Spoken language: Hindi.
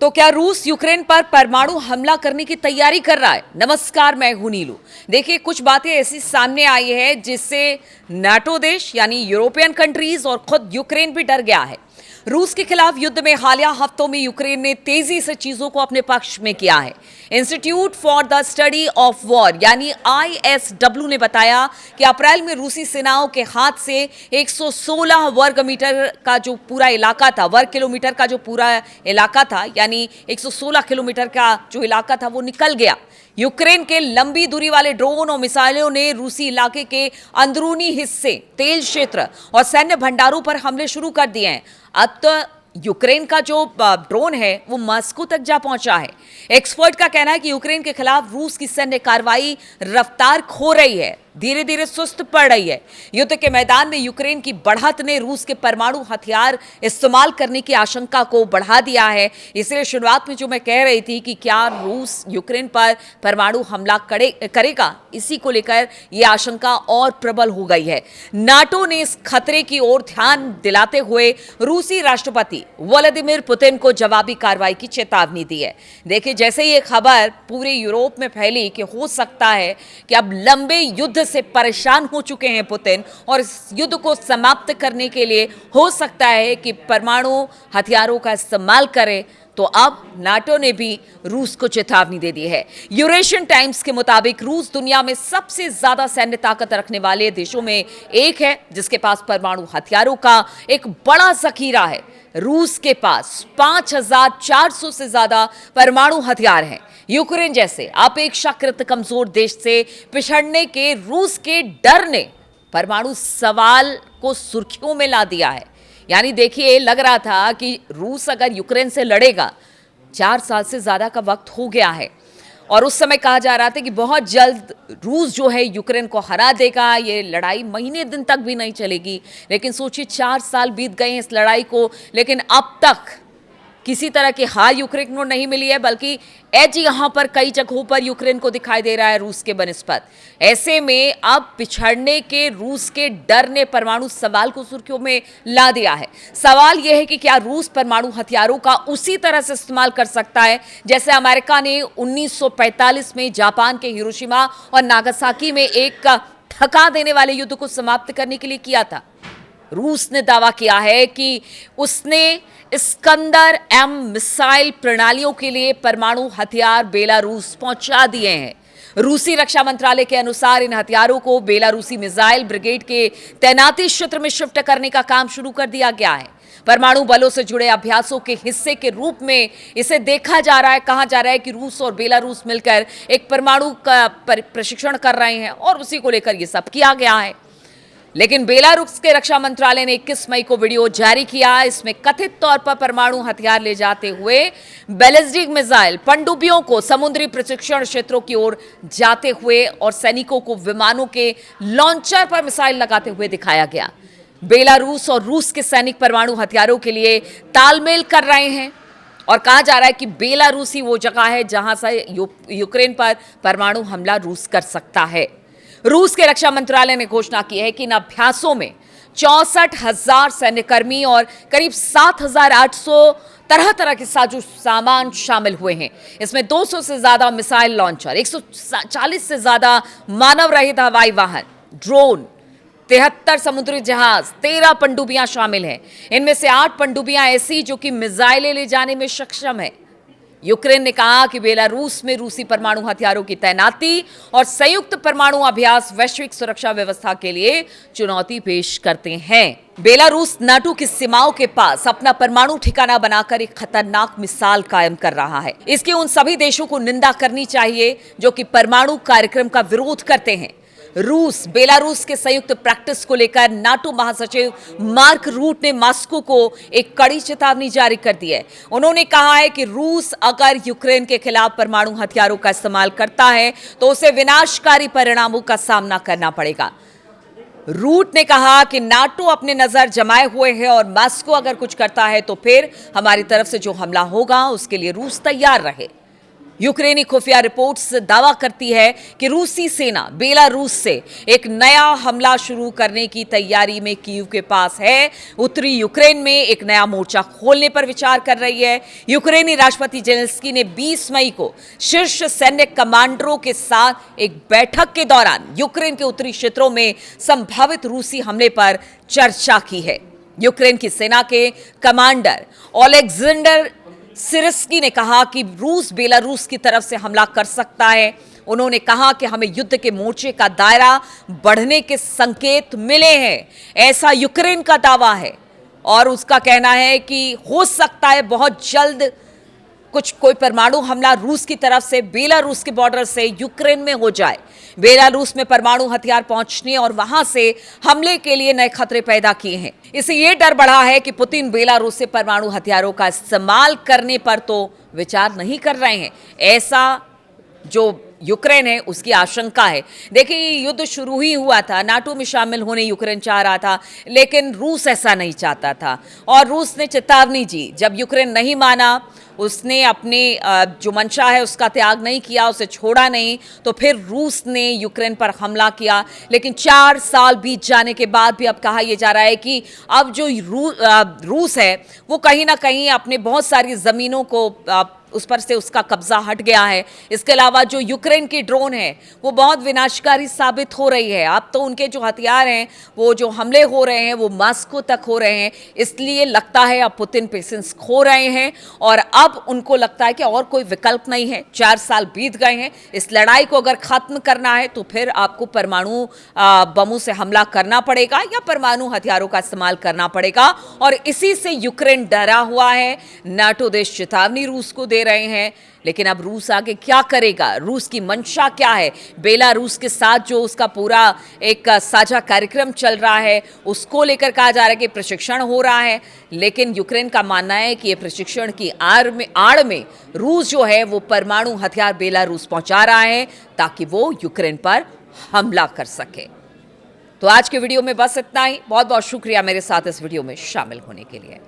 तो क्या रूस यूक्रेन पर परमाणु हमला करने की तैयारी कर रहा है? नमस्कार, मैं हूं नीलू। देखिए, कुछ बातें ऐसी सामने आई है जिससे नाटो देश यानी यूरोपियन कंट्रीज और खुद यूक्रेन भी डर गया है। रूस के खिलाफ युद्ध में हालिया हफ्तों में यूक्रेन ने तेजी से चीजों को अपने पक्ष में किया है। Institute for the study of war यानी ISW ने बताया कि अप्रैल में रूसी सेनाओं के हाथ से 116 वर्ग मीटर का जो पूरा इलाका था, वर्ग किलोमीटर का जो पूरा इलाका था, यानी 116 किलोमीटर का जो इलाका था वो निकल गया। यूक्रेन के लंबी दूरी वाले ड्रोन और मिसाइलों ने रूसी इलाके के अंदरूनी हिस्से, तेल क्षेत्र और सैन्य भंडारों पर हमले शुरू कर दिए हैं। अब तो यूक्रेन का जो ड्रोन है वो मॉस्को तक जा पहुंचा है। एक्सपर्ट का कहना है कि यूक्रेन के खिलाफ रूस की सैन्य कार्रवाई रफ्तार खो रही है, धीरे धीरे सुस्त पड़ रही है। युद्ध के मैदान में यूक्रेन की बढ़त ने रूस के परमाणु हथियार इस्तेमाल करने की आशंका को बढ़ा दिया है। इसलिए शुरुआत में जो मैं कह रही थी कि क्या रूस यूक्रेन पर परमाणु हमला करेगा, इसी को लेकर यह आशंका और प्रबल हो गई है। नाटो ने इस खतरे की ओर ध्यान दिलाते हुए रूसी राष्ट्रपति व्लादिमीर पुतिन को जवाबी कार्रवाई की चेतावनी दी है। देखिए, जैसे ये खबर पूरे यूरोप में फैली कि हो सकता है कि अब लंबे युद्ध से परेशान हो चुके हैं पुतिन और इस युद्ध को समाप्त करने के लिए हो सकता है कि परमाणु हथियारों का इस्तेमाल करें, तो अब नाटो ने भी रूस को चेतावनी दे दी है। यूरेशियन टाइम्स के मुताबिक रूस दुनिया में सबसे ज्यादा सैन्य ताकत रखने वाले देशों में एक है जिसके पास परमाणु हथियारों का एक बड़ा जखीरा है। रूस के पास 5400 से ज्यादा परमाणु हथियार हैं। यूक्रेन जैसे अपेक्षाकृत कमजोर देश से पिछड़ने के रूस के डर ने परमाणु सवाल को सुर्खियों में ला दिया है। यानी देखिए, लग रहा था कि रूस अगर यूक्रेन से लड़ेगा, 4 साल से ज्यादा का वक्त हो गया है और उस समय कहा जा रहा था कि बहुत जल्द रूस जो है यूक्रेन को हरा देगा, ये लड़ाई महीने दिन तक भी नहीं चलेगी। लेकिन सोचिए, 4 साल बीत गए हैं इस लड़ाई को, लेकिन अब तक किसी तरह की हार यूक्रेन को नहीं मिली है, बल्कि एज यहां पर कई जगहों पर यूक्रेन को दिखाई दे रहा है रूस के बनिस्पत। ऐसे में अब पिछड़ने के रूस के डर ने परमाणु सवाल को सुर्खियों में ला दिया है। सवाल यह है कि क्या रूस परमाणु हथियारों का उसी तरह से इस्तेमाल कर सकता है जैसे अमेरिका ने 1945 में जापान के हिरोशिमा और नागासाकी में एक थका देने वाले युद्ध को समाप्त करने के लिए किया था। रूस ने दावा किया है कि उसने इस्कंदर M मिसाइल प्रणालियों के लिए परमाणु हथियार बेलारूस पहुंचा दिए हैं। रूसी रक्षा मंत्रालय के अनुसार इन हथियारों को बेलारूसी मिसाइल ब्रिगेड के तैनाती क्षेत्र में शिफ्ट करने का काम शुरू कर दिया गया है। परमाणु बलों से जुड़े अभ्यासों के हिस्से के रूप में इसे देखा जा रहा है। कहा जा रहा है कि रूस और बेलारूस मिलकर एक परमाणु का प्रशिक्षण कर रहे हैं और उसी को लेकर यह सब किया गया है। लेकिन बेलारूस के रक्षा मंत्रालय ने 21 मई को वीडियो जारी किया। इसमें कथित तौर पर परमाणु हथियार ले जाते हुए बैलिस्टिक मिसाइल पनडुब्बियों को समुद्री प्रशिक्षण क्षेत्रों की ओर जाते हुए और सैनिकों को विमानों के लॉन्चर पर मिसाइल लगाते हुए दिखाया गया। बेलारूस और रूस के सैनिक परमाणु हथियारों के लिए तालमेल कर रहे हैं और कहा जा रहा है कि बेलारूस ही वो जगह है जहां से यूक्रेन पर परमाणु हमला रूस कर सकता है। रूस के रक्षा मंत्रालय ने घोषणा की है कि इन अभ्यासों में 64,000 सैन्यकर्मी और करीब 7,800 तरह तरह के साजो सामान शामिल हुए हैं। इसमें 200 से ज्यादा मिसाइल लॉन्चर, 140 से ज्यादा मानव रहित हवाई वाहन, ड्रोन, 73 समुद्री जहाज, 13 पनडुब्बियां शामिल हैं। इनमें से 8 पनडुब्बियां ऐसी जो कि मिसाइलें ले जाने में सक्षम है। यूक्रेन ने कहा कि बेलारूस में रूसी परमाणु हथियारों की तैनाती और संयुक्त परमाणु अभ्यास वैश्विक सुरक्षा व्यवस्था के लिए चुनौती पेश करते हैं। बेलारूस नाटो की सीमाओं के पास अपना परमाणु ठिकाना बनाकर एक खतरनाक मिसाल कायम कर रहा है। इसकी उन सभी देशों को निंदा करनी चाहिए जो कि परमाणु कार्यक्रम का विरोध करते हैं। रूस बेलारूस के संयुक्त प्रैक्टिस को लेकर नाटो महासचिव मार्क रूट ने मॉस्को को एक कड़ी चेतावनी जारी कर दी है। उन्होंने कहा है कि रूस अगर यूक्रेन के खिलाफ परमाणु हथियारों का इस्तेमाल करता है तो उसे विनाशकारी परिणामों का सामना करना पड़ेगा। रूट ने कहा कि नाटो अपने नजर जमाए हुए है और मॉस्को अगर कुछ करता है तो फिर हमारी तरफ से जो हमला होगा उसके लिए रूस तैयार रहे। यूक्रेनी खुफिया रिपोर्ट्स दावा करती है कि रूसी सेना बेलारूस से एक नया हमला शुरू करने की तैयारी में कीव के पास है। उत्तरी यूक्रेन में एक नया मोर्चा खोलने पर विचार कर रही है। यूक्रेनी राष्ट्रपति जेलेंस्की ने 20 मई को शीर्ष सैन्य कमांडरों के साथ एक बैठक के दौरान यूक्रेन के उत्तरी क्षेत्रों में संभावित रूसी हमले पर चर्चा की है। यूक्रेन की सेना के कमांडर ओलेक्जेंडर सिरस्की ने कहा कि रूस बेलारूस की तरफ से हमला कर सकता है। उन्होंने कहा कि हमें युद्ध के मोर्चे का दायरा बढ़ने के संकेत मिले हैं, ऐसा यूक्रेन का दावा है। और उसका कहना है कि हो सकता है बहुत जल्द कोई परमाणु हमला रूस की तरफ से बेलारूस के बॉर्डर से यूक्रेन में हो जाए। बेलारूस में परमाणु हथियार पहुंचने और वहां से हमले के लिए नए खतरे पैदा किए हैं। इससे यह डर बढ़ा है कि पुतिन बेलारूस से परमाणु हथियारों का इस्तेमाल करने पर तो विचार नहीं कर रहे हैं, ऐसा जो यूक्रेन है उसकी आशंका है। देखिए, युद्ध शुरू ही हुआ था, नाटो में शामिल होने यूक्रेन चाह रहा था, लेकिन रूस ऐसा नहीं चाहता था और रूस ने चेतावनी दी। जब यूक्रेन नहीं माना, उसने अपने जो मंशा है उसका त्याग नहीं किया, उसे छोड़ा नहीं, तो फिर रूस ने यूक्रेन पर हमला किया। लेकिन 4 साल बीत जाने के बाद भी अब कहा यह जा रहा है कि अब जो रूस है वो कहीं ना कहीं अपने बहुत सारी ज़मीनों को उस पर से उसका कब्जा हट गया है। इसके अलावा जो यूक्रेन की ड्रोन है वो बहुत विनाशकारी साबित हो रही है। अब तो उनके जो हथियार हैं, वो जो हमले हो रहे हैं वो मॉस्को तक हो रहे हैं। इसलिए लगता है अब पुतिन पेशेंस खो रहे हैं और अब उनको लगता है कि और कोई विकल्प नहीं है। 4 साल बीत गए हैं, इस लड़ाई को अगर खत्म करना है तो फिर आपको परमाणु बमों से हमला करना पड़ेगा या परमाणु हथियारों का इस्तेमाल करना पड़ेगा। और इसी से यूक्रेन डरा हुआ है। नाटो देश चेतावनी रूस को दे रहे हैं, लेकिन अब रूस आगे क्या करेगा, रूस की मंशा क्या है, बेलारूस के साथ जो उसका पूरा एक साझा कार्यक्रम चल रहा है उसको लेकर कहा जा रहा है कि प्रशिक्षण हो रहा है। लेकिन यूक्रेन का मानना है कि ये प्रशिक्षण की आड़ में रूस जो है वो परमाणु हथियार बेलारूस पहुंचा रहा है ताकि वो यूक्रेन पर हमला कर सके। तो आज के वीडियो में बस इतना ही। बहुत बहुत शुक्रिया मेरे साथ इस वीडियो में शामिल होने के लिए।